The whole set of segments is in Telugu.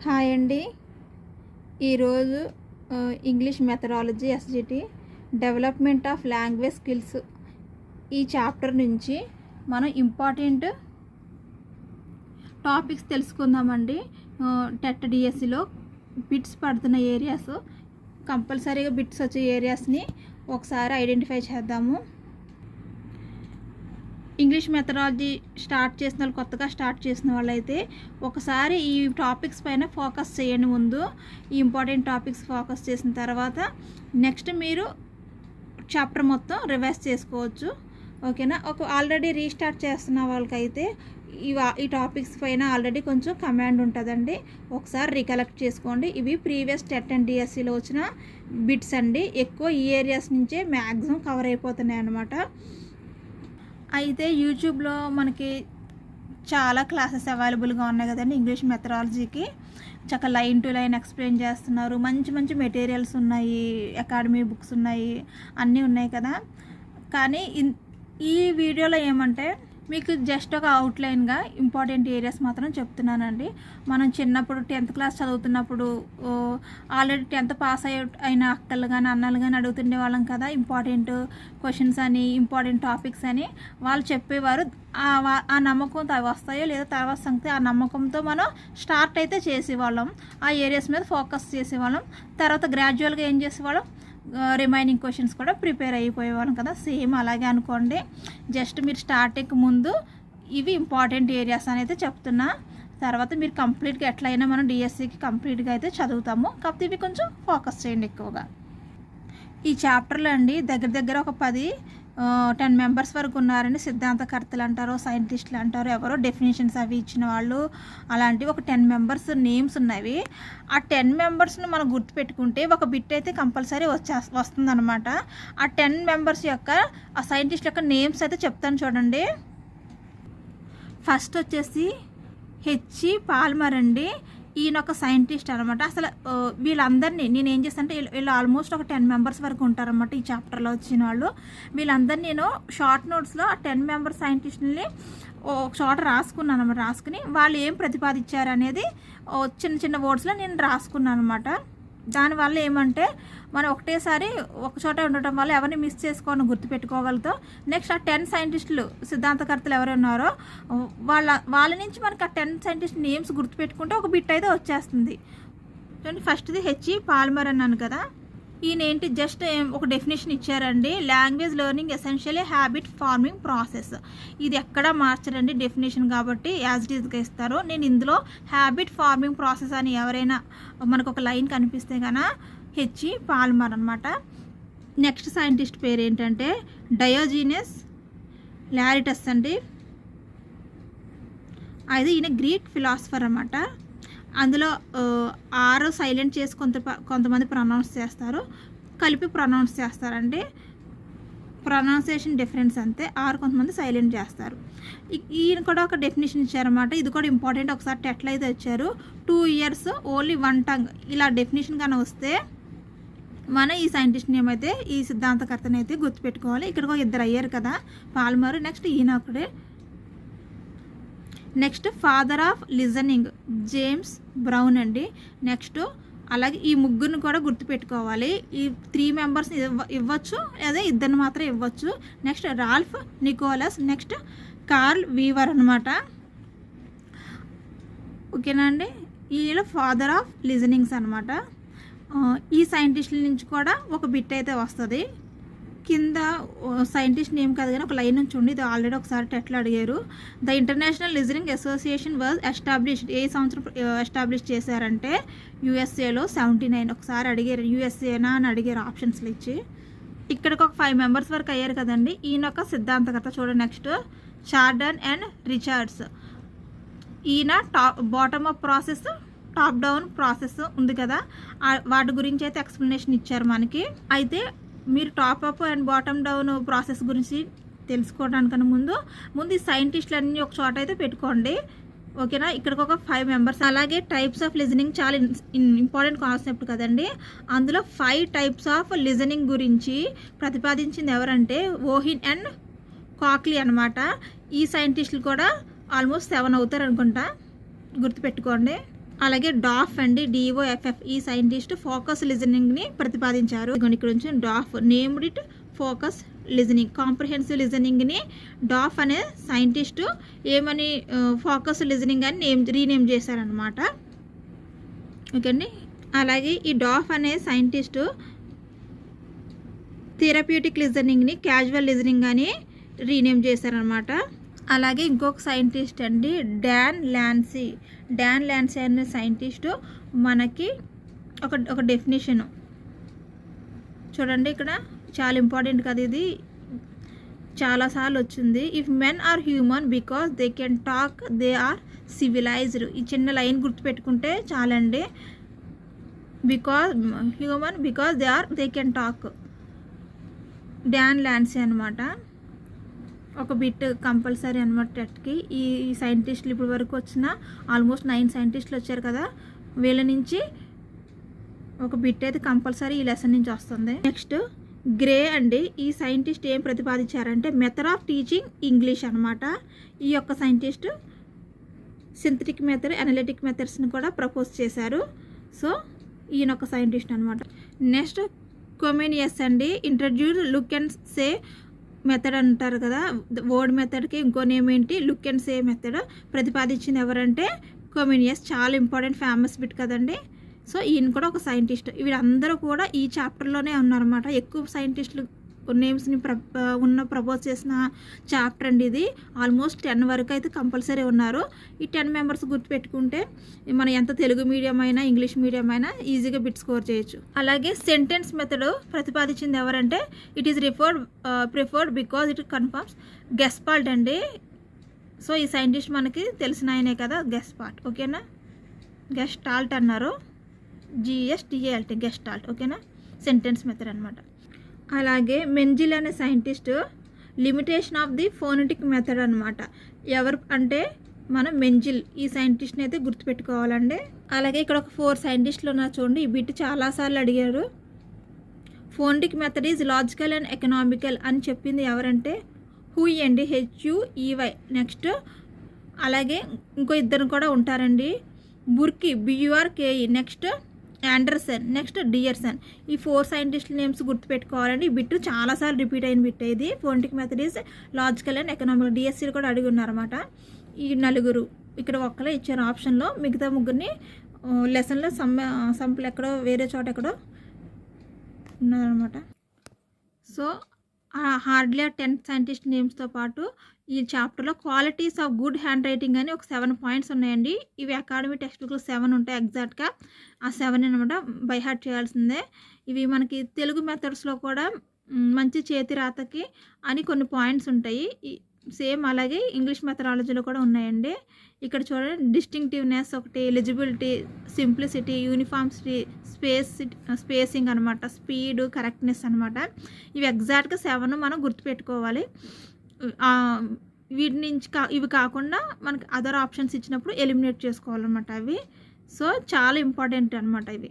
హాయ్ అండి. ఈరోజు English methodology SGT development of language skills ఈ చాప్టర్ నుంచి మనం ఇంపార్టెంట్ టాపిక్స్ తెలుసుకుందామండి. టెట్ డిఎస్సిలో బిట్స్ పడుతున్న ఏరియాస్, కంపల్సరీగా బిట్స్ వచ్చే ఏరియాస్ని ఒకసారి ఐడెంటిఫై చేద్దాము. ఇంగ్లీష్ మెథడాలజీ కొత్తగా స్టార్ట్ చేసిన వాళ్ళైతే ఒకసారి ఈ టాపిక్స్ పైన ఫోకస్ చేయండి. ముందు ఈ ఇంపార్టెంట్ టాపిక్స్ ఫోకస్ చేసిన తర్వాత నెక్స్ట్ మీరు చాప్టర్ మొత్తం రివైజ్ చేసుకోవచ్చు. ఓకేనా? ఆల్రెడీ రీస్టార్ట్ చేస్తున్న వాళ్ళకైతే ఈ టాపిక్స్ పైన ఆల్రెడీ కొంచెం కమాండ్ ఉంటుందండి. ఒకసారి రికలెక్ట్ చేసుకోండి. ఇవి ప్రీవియస్ టెట్ అండ్ డిఎస్సిలో వచ్చిన బిట్స్ అండి. ఎక్కువ ఈ ఏరియాస్ నుంచే మ్యాక్సిమం కవర్ అయిపోతున్నాయి అన్నమాట. అయితే యూట్యూబ్లో మనకి చాలా క్లాసెస్ అవైలబుల్గా ఉన్నాయి కదండి. ఇంగ్లీష్ మెథడాలజీకి చక్కగా లైన్ టు లైన్ ఎక్స్ప్లెయిన్ చేస్తున్నారు. మంచి మంచి మెటీరియల్స్ ఉన్నాయి, అకాడమీ బుక్స్ ఉన్నాయి, అన్నీ ఉన్నాయి కదా. కానీ ఈ వీడియోలో ఏమంటే మీకు జస్ట్ ఒక అవుట్లైన్గా ఇంపార్టెంట్ ఏరియాస్ మాత్రం చెప్తున్నానండి. మనం చిన్నప్పుడు 10th క్లాస్ చదువుతున్నప్పుడు ఆల్రెడీ 10th పాస్ అయిన అక్కలు కానీ అన్నలు కానీ అడుగుతుండే వాళ్ళం కదా, ఇంపార్టెంట్ క్వశ్చన్స్ అని, ఇంపార్టెంట్ టాపిక్స్ అని వాళ్ళు చెప్పేవారు. ఆ నమ్మకంతో అవి వస్తాయో లేదో తర్వాత సంగతి. ఆ నమ్మకంతో మనం స్టార్ట్ అయితే చేసేవాళ్ళం, ఆ ఏరియాస్ మీద ఫోకస్ చేసేవాళ్ళం. తర్వాత గ్రాడ్యువల్గా ఏం చేసేవాళ్ళం, రిమైనింగ్ క్వశ్చన్స్ కూడా ప్రిపేర్ అయిపోయేవాళ్ళం కదా. సేమ్ అలాగే అనుకోండి. జస్ట్ మీరు స్టార్టింగ్ ముందు ఇవి ఇంపార్టెంట్ ఏరియాస్ అనేది చెప్తున్నా. తర్వాత మీరు కంప్లీట్గా ఎట్లయినా మనం డిఎస్సికి కంప్లీట్గా అయితే చదువుతాము. కాకపోతే ఇవి కొంచెం ఫోకస్ చేయండి ఎక్కువగా. ఈ చాప్టర్లో అండి దగ్గర ఒక 10 మెంబర్స్ వరకు ఉన్నారండి. సిద్ధాంతకర్తలు అంటారు, సైంటిస్టులు అంటారు, ఎవరో డెఫినేషన్స్ అవి ఇచ్చిన వాళ్ళు, అలాంటివి ఒక 10 మెంబర్స్ నేమ్స్ ఉన్నవి. ఆ 10 మెంబర్స్ను మనం గుర్తుపెట్టుకుంటే ఒక బిట్ అయితే కంపల్సరీ వస్తుందన్నమాట. ఆ 10 మెంబర్స్ యొక్క ఆ సైంటిస్ట్ యొక్క నేమ్స్ అయితే చెప్తాను చూడండి. ఫస్ట్ వచ్చేసి హెచ్ఈ పాల్మర్ అండి. ఈయన ఒక సైంటిస్ట్ అనమాట. అసలు వీళ్ళందరినీ నేను ఏం చేస్తానంటే, వీళ్ళు ఆల్మోస్ట్ ఒక 10 మెంబర్స్ వరకు ఉంటారన్నమాట ఈ చాప్టర్లో వచ్చిన వాళ్ళు. వీళ్ళందరినీ నేను షార్ట్ నోట్స్లో ఆ 10 మెంబర్ సైంటిస్టులని ఒక చోట రాసుకున్నాను అనమాట. రాసుకుని వాళ్ళు ఏం ప్రతిపాదించారు అనేది చిన్న చిన్న వర్డ్స్లో నేను రాసుకున్నాను అనమాట. దానివల్ల ఏమంటే మనం ఒకటేసారి ఒక చోట ఉండటం వల్ల ఎవరిని మిస్ చేసుకోని గుర్తుపెట్టుకోగలుగుతాం. నెక్స్ట్ ఆ 10 సైంటిస్టులు, సిద్ధాంతకర్తలు ఎవరు ఉన్నారో వాళ్ళ నుంచి మనకి ఆ 10 సైంటిస్ట్ నేమ్స్ గుర్తుపెట్టుకుంటే ఒక బిట్ అయితే వచ్చేస్తుంది. చూడండి, ఫస్ట్ది హెచ్ఈ పాల్మర్ అన్నాను కదా. ఈయన ఏంటి, జస్ట్ ఒక డెఫినేషన్ ఇచ్చారండి. Language learning essentially habit farming process. ఇది ఎక్కడా మార్చరండి డెఫినేషన్, కాబట్టి యాజ్ ఇట్ ఈజ్గా ఇస్తారు. నేను ఇందులో హ్యాబిట్ ఫార్మింగ్ ప్రాసెస్ అని ఎవరైనా మనకు ఒక లైన్ కనిపిస్తే కన్నా హెచ్ఈ పాల్మర్ అనమాట. నెక్స్ట్ సైంటిస్ట్ పేరు ఏంటంటే డయోజీనస్ లారిటస్ అండి. అది ఈయన గ్రీక్ ఫిలాసఫర్ అన్నమాట. అందులో 6 సైలెంట్ చేసి కొంతమంది ప్రొనౌన్స్ చేస్తారు, కలిపి ప్రొనౌన్స్ చేస్తారండి. ప్రొనౌన్సియేషన్ డిఫరెన్స్ అంతే. 6 కొంతమంది సైలెంట్ చేస్తారు. ఈయన కూడా ఒక డెఫినేషన్ ఇచ్చారన్నమాట. ఇది కూడా ఇంపార్టెంట్. ఒకసారి టెట్లో అయితే వచ్చారు, 2 years ఓన్లీ 1 tongue. ఇలా డెఫినేషన్ కానీ వస్తే మన ఈ సైంటిస్ట్ నేమ్ అయితే, ఈ సిద్ధాంతకర్తని అయితే గుర్తుపెట్టుకోవాలి. ఇక్కడ ఒక 2 అయ్యారు కదా, పాల్మర్. నెక్స్ట్ ఈయన ఒకడే. Next father of listening James brown అండి. నెక్స్ట్ అలాగే ఈ ముగ్గురిని కూడా గుర్తుపెట్టుకోవాలి. ఈ 3 మెంబర్స్ని ఇవ్వచ్చు, లేదా 2 మాత్రం ఇవ్వచ్చు. Next Ralph Nicholas, next Carl Weaver అనమాట. ఓకేనా అండి? వీళ్ళు ఫాదర్ ఆఫ్ లిజనింగ్స్ అనమాట. ఈ సైంటిస్టుల నుంచి కూడా ఒక బిట్ అయితే వస్తుంది. కింద సైంటిస్ట్ నేమ్ కాదు కానీ ఒక లైన్ నుంచి ఉండి, ఇది ఆల్రెడీ ఒకసారి టెట్లో అడిగారు. The international listening association was established. ఏ సంవత్సరం ఎస్టాబ్లిష్ చేశారంటే యుఎస్ఏలో 79. ఒకసారి అడిగారు యుఎస్ఏనా అని అడిగారు ఆప్షన్స్లో ఇచ్చి. ఇక్కడికి ఒక 5 మెంబర్స్ వరకు అయ్యారు కదండి. ఈయన ఒక సిద్ధాంతకర్త. చూడండి, నెక్స్ట్ షార్డన్ అండ్ రిచర్డ్స్. ఈయన bottom up process, top down process ఉంది కదా, వాటి గురించి అయితే ఎక్స్ప్లెనేషన్ ఇచ్చారు మనకి. అయితే మీరు top up and bottom down process గురించి తెలుసుకోవడానికన్నా ముందు ఈ సైంటిస్టులన్నీ ఒక చోట అయితే పెట్టుకోండి. ఓకేనా? ఇక్కడికి ఒక 5 మెంబర్స్. అలాగే టైప్స్ ఆఫ్ లిజనింగ్ చాలా ఇంపార్టెంట్ కాన్సెప్ట్ కదండి. అందులో 5 టైప్స్ ఆఫ్ లిజనింగ్ గురించి ప్రతిపాదించింది ఎవరంటే ఓహిన్ అండ్ కాక్లీ అనమాట. ఈ సైంటిస్టులు కూడా ఆల్మోస్ట్ 7 అవుతారు అనుకుంటా, గుర్తుపెట్టుకోండి. అలాగే డాఫ్ అండి, డిఓఎఫ్ఎఫ్, ఈ సైంటిస్ట్ ఫోకస్ లిజనింగ్ని ప్రతిపాదించారు. ఇక్కడ నుంచి Daff named it focus listening, comprehensive లిజనింగ్ని డాఫ్ అనే సైంటిస్టు ఏమని ఫోకస్ లిజనింగ్ అని రీనేమ్ చేశారనమాట. ఓకే అండి. అలాగే ఈ డాఫ్ అనే సైంటిస్టు థెరప్యూటిక్ లిజనింగ్ని క్యాజువల్ లిజనింగ్ అని రీనేమ్ చేశారనమాట. అలాగే ఇంకొక సైంటిస్ట్ అండి డాన్ ల్యాన్సీ అనే సైంటిస్టు మనకి ఒక డెఫినేషను చూడండి, ఇక్కడ చాలా ఇంపార్టెంట్ కదా, ఇది చాలాసార్లు వచ్చింది. If men are human because they can talk they are civilised. ఈ చిన్న లైన్ గుర్తుపెట్టుకుంటే చాలండి. Because they can talk. డాన్ ల్యాన్సీ అనమాట. ఒక బిట్ కంపల్సరీ అనమాట టెట్కి. ఈ సైంటిస్టులు ఇప్పటి వరకు వచ్చిన ఆల్మోస్ట్ 9 సైంటిస్టులు వచ్చారు కదా, వీళ్ళ నుంచి ఒక బిట్ అయితే కంపల్సరీ ఈ లెసన్ నుంచి వస్తుంది. నెక్స్ట్ గ్రే అండి. ఈ సైంటిస్ట్ ఏం ప్రతిపాదించారంటే మెథడ్ ఆఫ్ టీచింగ్ ఇంగ్లీష్ అనమాట. ఈ యొక్క సైంటిస్ట్ సింథటిక్ మెథడ్, అనలిటిక్ మెథడ్స్ని కూడా ప్రపోజ్ చేశారు. సో ఈయన ఒక సైంటిస్ట్ అనమాట. నెక్స్ట్ కొమెనియస్ అండి. Introduce look and say method అంటారు కదా, వర్డ్ మెథడ్కి ఇంకో నేమ్ ఏంటి, లుక్ అండ్ సే మెథడ్. ప్రతిపాదించింది ఎవరంటే కొమెనియస్. చాలా ఇంపార్టెంట్ ఫేమస్ బిట్ కదండి. సో ఈయన కూడా ఒక సైంటిస్ట్. వీళ్ళందరూ కూడా ఈ చాప్టర్లోనే ఉన్నారన్నమాట. ఎక్కువ సైంటిస్టులు నేమ్స్ని ప్రపోజ్ చేసిన చాప్టర్ అండి ఇది. ఆల్మోస్ట్ 10 వరకు అయితే కంపల్సరీ ఉన్నారు. ఈ 10 మెంబర్స్ గుర్తుపెట్టుకుంటే మనం ఎంత తెలుగు మీడియం అయినా ఇంగ్లీష్ మీడియం అయినా ఈజీగా బిట్ స్కోర్ చేయొచ్చు. అలాగే సెంటెన్స్ మెథడ్ ప్రతిపాదించింది ఎవరంటే it is preferred because it confirms gestalt అండి. సో ఈ సైంటిస్ట్ మనకి తెలిసిన ఆయనే కదా, గెస్పాల్ట్. ఓకేనా, గెస్టాల్ట్ అన్నారు, GSTALT, గెస్టాల్ట్. ఓకేనా, సెంటెన్స్ మెథడ్ అనమాట. అలాగే మెంజిల్ అనే scientist limitation of the phonetic method అనమాట. ఎవరు అంటే మనం మెంజిల్, ఈ సైంటిస్ట్ని అయితే గుర్తుపెట్టుకోవాలండి. అలాగే ఇక్కడ ఒక 4 సైంటిస్టులు ఉన్నారు చూడండి. ఈ బిట్ చాలాసార్లు అడిగారు. Phonetic method is logical and economical అని చెప్పింది ఎవరంటే హూయి అండి, HUEY. నెక్స్ట్ అలాగే ఇంకో ఇద్దరు కూడా ఉంటారండి, Burke, BURKE. Next Anderson, next Dearson. ఈ 4 సైంటిస్టుల నేమ్స్ గుర్తుపెట్టుకోవాలండి. ఈ బిట్ చాలాసార్లు రిపీట్ అయిన బిట్ ఇది. Phonetic method is logical and economical. DSCలు కూడా అడిగి ఉన్నారన్నమాట. ఈ 4 ఇక్కడ ఒక్కలే ఇచ్చారు ఆప్షన్లో, మిగతా 3ని లెసన్లో సంపులు ఎక్కడో వేరే చోట ఎక్కడో ఉన్నారనమాట. సో హార్డ్లీ 10 సైంటిస్ట్ నేమ్స్తో పాటు ఈ చాప్టర్లో qualities of good hand writing అని ఒక 7 పాయింట్స్ ఉన్నాయండి. ఇవి అకాడమీ టెక్స్ట్ బుక్లో 7 ఉంటాయి ఎగ్జాక్ట్గా. ఆ 7 అనమాట బై హార్ట్ చేయాల్సిందే. ఇవి మనకి తెలుగు మెథడ్స్లో కూడా మంచి చేతి రాతకి అని కొన్ని పాయింట్స్ ఉంటాయి. సేమ్ అలాగే ఇంగ్లీష్ మెథడాలజీలో కూడా ఉన్నాయండి. ఇక్కడ చూడండి, డిస్టింక్టివ్నెస్ ఒకటి, ఎలిజిబిలిటీ, సింప్లిసిటీ, యూనిఫార్మిటీ, స్పేసింగ్ అనమాట, స్పీడ్, కరెక్ట్నెస్ అనమాట. ఇవి ఎగ్జాక్ట్గా 7 మనం గుర్తుపెట్టుకోవాలి. వీటి నుంచి ఇవి కాకుండా మనకి అదర్ ఆప్షన్స్ ఇచ్చినప్పుడు ఎలిమినేట్ చేసుకోవాలన్నమాట అవి. సో చాలా ఇంపార్టెంట్ అనమాట ఇవి.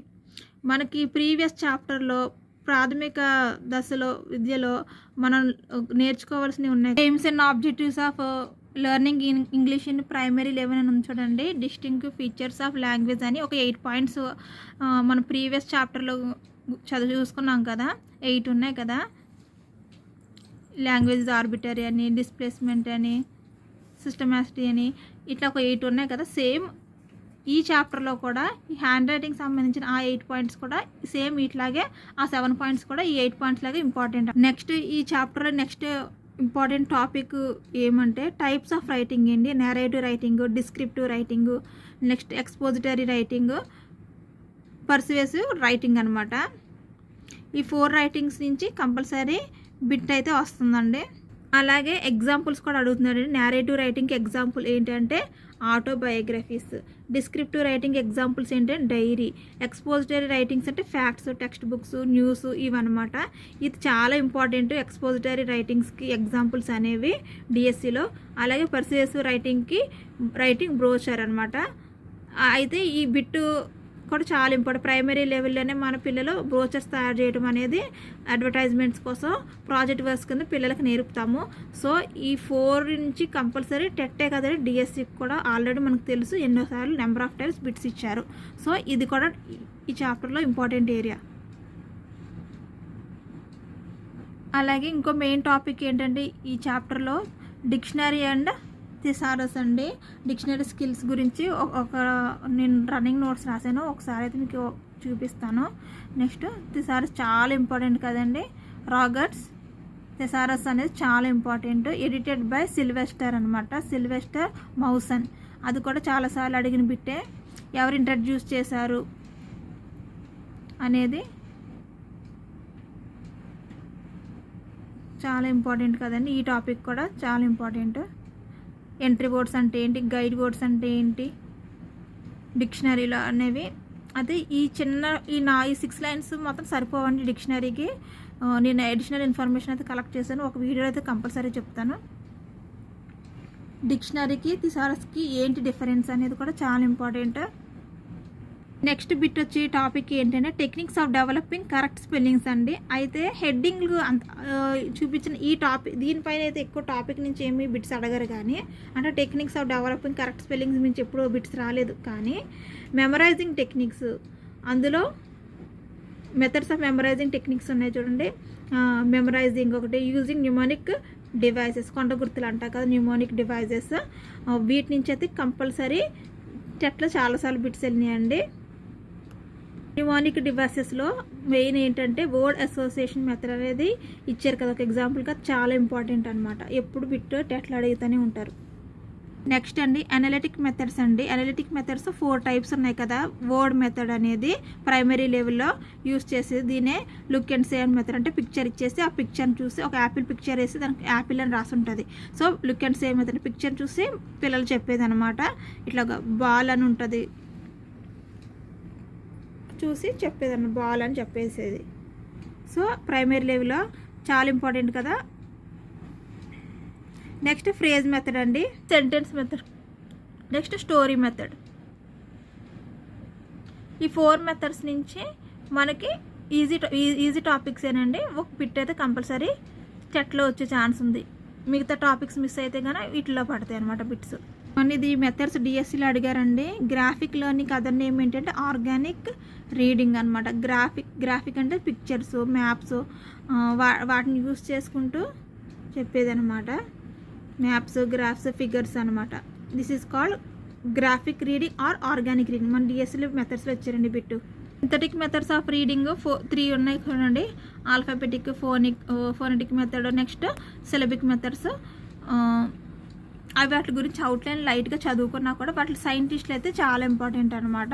మనకి ప్రీవియస్ చాప్టర్లో ప్రాథమిక దశలో విద్యలో మనం నేర్చుకోవాల్సినవి ఉన్నాయి. Aims and objectives of learning in English in primary level అని ఉంది చూడండి. డిస్టింక్టివ్ ఫీచర్స్ ఆఫ్ లాంగ్వేజ్ అని ఒక 8 పాయింట్స్ మన ప్రీవియస్ చాప్టర్లో చూసుకున్నాం కదా. 8 ఉన్నాయి కదా. లాంగ్వేజ్ ఆర్బిటరీ అని, డిస్ప్లేస్మెంట్ అని, సిస్టమాటిటీ అని, ఇట్లా ఒక 8 ఉన్నాయి కదా. సేమ్ ఈ చాప్టర్లో కూడా ఈ హ్యాండ్ రైటింగ్ సంబంధించిన ఆ 8 పాయింట్స్ కూడా సేమ్ ఇట్లాగే ఆ 7 పాయింట్స్ కూడా ఈ 8 పాయింట్స్ లాగే ఇంపార్టెంట్. నెక్స్ట్ ఈ చాప్టర్లో నెక్స్ట్ ఇంపార్టెంట్ టాపిక్ ఏమంటే టైప్స్ ఆఫ్ రైటింగ్ అండి. Narrative writing, descriptive writing, next expository writing, persuasive writing అనమాట. ఈ 4 రైటింగ్స్ నుంచి కంపల్సరీ బిట్ అయితే వస్తుందండి. అలాగే ఎగ్జాంపుల్స్ కూడా అడుగుతున్నాడు. నేరేటివ్ రైటింగ్కి ఎగ్జాంపుల్ ఏంటంటే ఆటోబయోగ్రఫీస్, డిస్క్రిప్టివ్ రైటింగ్ ఎగ్జాంపుల్స్ ఏంటంటే డైరీ, ఎక్స్పోజిటరీ రైటింగ్స్ అంటే ఫ్యాక్ట్స్, టెక్స్ట్ బుక్స్, న్యూస్ ఇవన్నమాట. ఇది చాలా ఇంపార్టెంట్ ఎక్స్పోజిటరీ రైటింగ్స్కి ఎగ్జాంపుల్స్ అనేవి డిఎస్సిలో. అలాగే పర్సుయేసివ్ రైటింగ్కి రైటింగ్ బ్రోచర్ అనమాట. అయితే ఈ బిట్టు కూడా చాలా ఇంపార్టెంట్. ప్రైమరీ లెవెల్లోనే మన పిల్లలు బ్రోచర్స్ తయారు చేయడం అనేది అడ్వర్టైజ్మెంట్స్ కోసం ప్రాజెక్ట్ వర్క్స్ కింద పిల్లలకు నేర్పుతాము. సో ఈ 4 నుంచి కంపల్సరీ టెట్టే కదండి, డిఎస్సికి కూడా ఆల్రెడీ మనకు తెలుసు, ఎన్నోసార్లు నెంబర్ ఆఫ్ టైమ్స్ బిట్స్ ఇచ్చారు. సో ఇది కూడా ఈ చాప్టర్లో ఇంపార్టెంట్ ఏరియా. అలాగే ఇంకో మెయిన్ టాపిక్ ఏంటంటే ఈ చాప్టర్లో డిక్షనరీ అండ్ థిసారస్ అండి. డిక్షనరీ స్కిల్స్ గురించి ఒక నేను రన్నింగ్ నోట్స్ రాశాను, ఒకసారి అయితే మీకు చూపిస్తాను. నెక్స్ట్ థిసారస్ చాలా ఇంపార్టెంట్ కదండి. రాగర్ట్స్ థిసారస్ అనేది చాలా ఇంపార్టెంట్. ఎడిటెడ్ బై సిల్వెస్టర్ అనమాట, సిల్వెస్టర్ మౌసన్. అది కూడా చాలాసార్లు అడిగిన బిట్టే. ఎవరు ఇంట్రడ్యూస్ చేశారు అనేది చాలా ఇంపార్టెంట్ కదండి. ఈ టాపిక్ కూడా చాలా ఇంపార్టెంట్. ఎంట్రీ వర్డ్స్ అంటే ఏంటి, గైడ్ వర్డ్స్ అంటే ఏంటి, డిక్షనరీలో అనేవి. అయితే ఈ 6 లైన్స్ మొత్తం సరిపోవండి డిక్షనరీకి. నేను అడిషనల్ ఇన్ఫర్మేషన్ అయితే కలెక్ట్ చేశాను, ఒక వీడియో అయితే కంపల్సరీ చెప్తాను. డిక్షనరీకి థిసారస్కి ఏంటి డిఫరెన్స్ అనేది కూడా చాలా ఇంపార్టెంట్. నెక్స్ట్ బిట్ వచ్చి టాపిక్ ఏంటంటే techniques of developing correct spellings అండి. అయితే హెడ్డింగ్ చూపించిన ఈ టాపిక్ దీనిపైన అయితే ఎక్కువ టాపిక్ నుంచి ఏమీ బిట్స్ అడగరు, కానీ అంటే techniques of developing correct spellings నుంచి ఎప్పుడూ బిట్స్ రాలేదు. కానీ మెమరైజింగ్ టెక్నిక్స్, అందులో మెథడ్స్ ఆఫ్ మెమరైజింగ్ టెక్నిక్స్ ఉన్నాయి చూడండి. మెమరైజింగ్ ఒకటి, యూజింగ్ న్యూమోనిక్ డివైసెస్, కొండ గుర్తులు అంటారు కదా న్యూమోనిక్ డివైజెస్, వీటి నుంచి అయితే కంపల్సరీ టెట్లో చాలాసార్లు బిట్స్ వెళ్ళినాయండి. న్యూమోనిక్ డివైసెస్లో మెయిన్ ఏంటంటే వర్డ్ అసోసియేషన్ మెథడ్ అనేది ఇచ్చారు కదా ఒక ఎగ్జాంపుల్గా, చాలా ఇంపార్టెంట్ అనమాట. ఎప్పుడు బిట్ టెట్లో అడుగుతూనే ఉంటారు. నెక్స్ట్ అండి అనలిటిక్ మెథడ్స్ అండి. అనలిటిక్ మెథడ్స్ 4 టైప్స్ ఉన్నాయి కదా. వర్డ్ మెథడ్ అనేది ప్రైమరీ లెవెల్లో యూస్ చేసేది, దీనే లుక్ అండ్ సే మెథడ్. అంటే పిక్చర్ ఇచ్చేసి ఆ పిక్చర్ని చూసి, ఒక యాపిల్ పిక్చర్ వేసి దానికి యాపిల్ అని రాసి ఉంటుంది. So look and say method picture చూసి పిల్లలు చెప్పేది అనమాట. ఇట్లా బాల్ అని ఉంటుంది, చూసి చెప్పేదన్నమాట, బాల్ అని చెప్పేసేది. సో ప్రైమరీ లెవెల్లో చాలా ఇంపార్టెంట్ కదా. నెక్స్ట్ ఫ్రేజ్ మెథడ్ అండి, sentence method. Next story method. ఈ 4 మెథడ్స్ నుంచి మనకి ఈజీ టాపిక్స్ ఏనండి. ఒక బిట్ అయితే కంపల్సరీ చెట్లో వచ్చే ఛాన్స్ ఉంది. మిగతా టాపిక్స్ మిస్ అయితే కనుక వీటిలో పడతాయి అనమాట బిట్స్. ఇది మెథడ్స్ డిఎస్సిలో అడిగారండి. గ్రాఫిక్ లెర్నింగ్ అదర్ నేమ్ ఏంటంటే ఆర్గానిక్ రీడింగ్ అనమాట. గ్రాఫిక్ అంటే పిక్చర్స్, మ్యాప్స్, వాటిని యూస్ చేసుకుంటూ చెప్పేదనమాట. మ్యాప్స్, గ్రాఫ్స్, ఫిగర్స్ అనమాట. This is called graphic reading or organic reading. మన డిఎస్సిలో మెథడ్స్లో వచ్చారండి bit. Synthetic methods of reading 3 ఉన్నాయి చూడండి. Alphabetic, phonetic method, next syllabic methods. అవి వాటి గురించి అవుట్లైన్ లైట్గా చదువుకున్నా కూడా వాటి సైంటిస్టులు అయితే చాలా ఇంపార్టెంట్ అనమాట.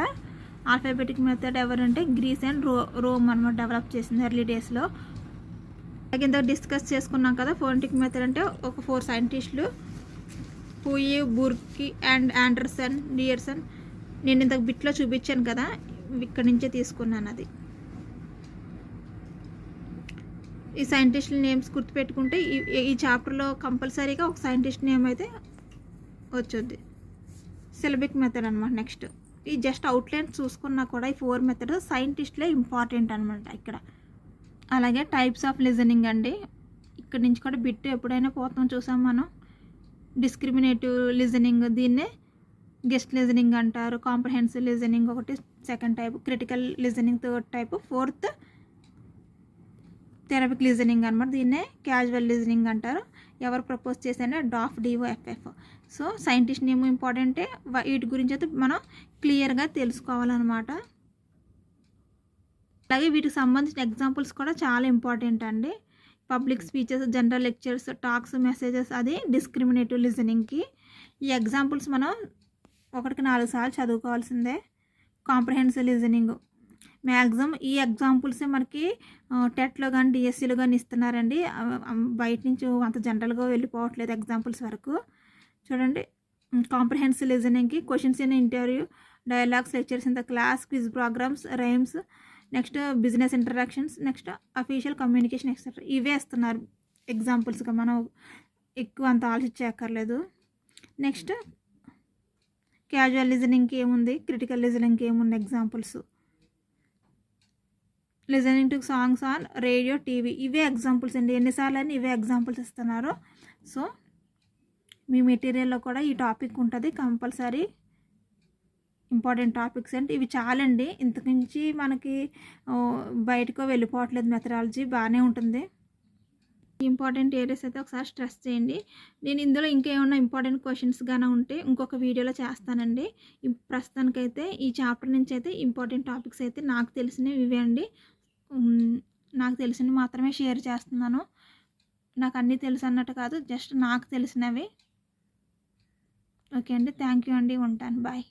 ఆల్ఫాబెటిక్ మెథడ్ ఎవరంటే గ్రీస్ అండ్ రోమ్ అనమాట డెవలప్ చేసింది ఎర్లీ డేస్లో. అలాగే ఇంత డిస్కస్ చేసుకున్నాం కదా. ఫోనెటిక్ మెథడ్ అంటే ఒక 4 సైంటిస్టులు, పూయి, బుర్కి అండ్ ఆండర్సన్, డియర్సన్. నేను ఇంతకు బిట్లో చూపించాను కదా, ఇక్కడి నుంచే తీసుకున్నాను అది. ఈ సైంటిస్టుల నేమ్స్ గుర్తుపెట్టుకుంటే ఈ చాప్టర్లో కంపల్సరీగా ఒక సైంటిస్ట్ నేమ్ అయితే వచ్చుద్ది. సిలబిక్ మెథడ్ అనమాట. నెక్స్ట్ ఈ జస్ట్ అవుట్లైన్ చూసుకున్నా కూడా ఈ 4 మెథడ్స్ సైంటిస్టులే ఇంపార్టెంట్ అనమాట ఇక్కడ. అలాగే టైప్స్ ఆఫ్ లిజనింగ్ అండి. ఇక్కడ నుంచి కూడా బిట్ ఎప్పుడైనా పోతాం చూసాం మనం. డిస్క్రిమినేటివ్ లిజనింగ్, దీన్నే గెస్ట్ లిజనింగ్ అంటారు. కాంప్రహెన్సివ్ లిజనింగ్ ఒకటి, second type. Critical listening third type. Fourth therapeutic listening అనమాట. దీన్నే క్యాజువల్ లిజనింగ్ అంటారు. ఎవరు ప్రపోజ్ చేశారంటే DOFF. సో సైంటిస్ట్ నేమ్ ఇంపార్టెంటే. వీటి గురించి అయితే మనం క్లియర్గా తెలుసుకోవాలన్నమాట. అలాగే వీటికి సంబంధించిన ఎగ్జాంపుల్స్ కూడా చాలా ఇంపార్టెంట్ అండి. Public speeches, general lectures, talks, messages, అది డిస్క్రిమినేటివ్ లిజనింగ్కి. ఈ ఎగ్జాంపుల్స్ మనం 1కి 4 సార్లు చదువుకోవాల్సిందే. కాంప్రహెన్సివ్ లిజనింగ్ మ్యాక్సిమం ఈ ఎగ్జాంపుల్సే మనకి టెట్లో కానీ డిఎస్సిలో కానీ ఇస్తున్నారండి. బయట నుంచి అంత జనరల్గా వెళ్ళిపోవట్లేదు ఎగ్జాంపుల్స్ వరకు. చూడండి, కాంప్రహెన్సివ్ లిజనింగ్కి questions in interview, dialogues, lectures in the class, quiz programmes, rhymes, next business interactions, next official communication etcetera. ఇవే ఇస్తున్నారు ఎగ్జాంపుల్స్గా, మనం ఎక్కువ అంత ఆలోచించక్కర్లేదు. నెక్స్ట్ క్యాజువల్ లిజనింగ్కి ఏముంది, క్రిటికల్ లిజనింగ్కి ఏముంది examples. Listening to songs on radio, TV, ఇవే ఎగ్జాంపుల్స్ అండి. ఎన్నిసార్లు అని ఇవే ఎగ్జాంపుల్స్ ఇస్తున్నారు. సో మీ మెటీరియల్లో కూడా ఈ టాపిక్ ఉంటుంది కంపల్సరీ. ఇంపార్టెంట్ టాపిక్స్ అంటే ఇవి చాలండి. ఇంతకుమించి మనకి బయటకు వెళ్ళిపోవట్లేదు. మెథడాలజీ బాగానే ఉంటుంది. ఇంపార్టెంట్ ఏరియాస్ అయితే ఒకసారి స్ట్రెస్ చేయండి. నేను ఇందులో ఇంకా ఏమన్నా ఇంపార్టెంట్ క్వశ్చన్స్ గానే ఉంటే ఇంకొక వీడియోలో చేస్తానండి. ప్రస్తుతానికైతే ఈ చాప్టర్ నుంచి అయితే ఇంపార్టెంట్ టాపిక్స్ అయితే నాకు తెలిసినవి ఇవే అండి. నాకు తెలిసినవి మాత్రమే షేర్ చేస్తున్నాను. నాకు అన్నీ తెలుసు అన్నట్టు కాదు, జస్ట్ నాకు తెలిసినవి. ఓకే అండి, థ్యాంక్ యూ అండి, ఉంటాను, బాయ్.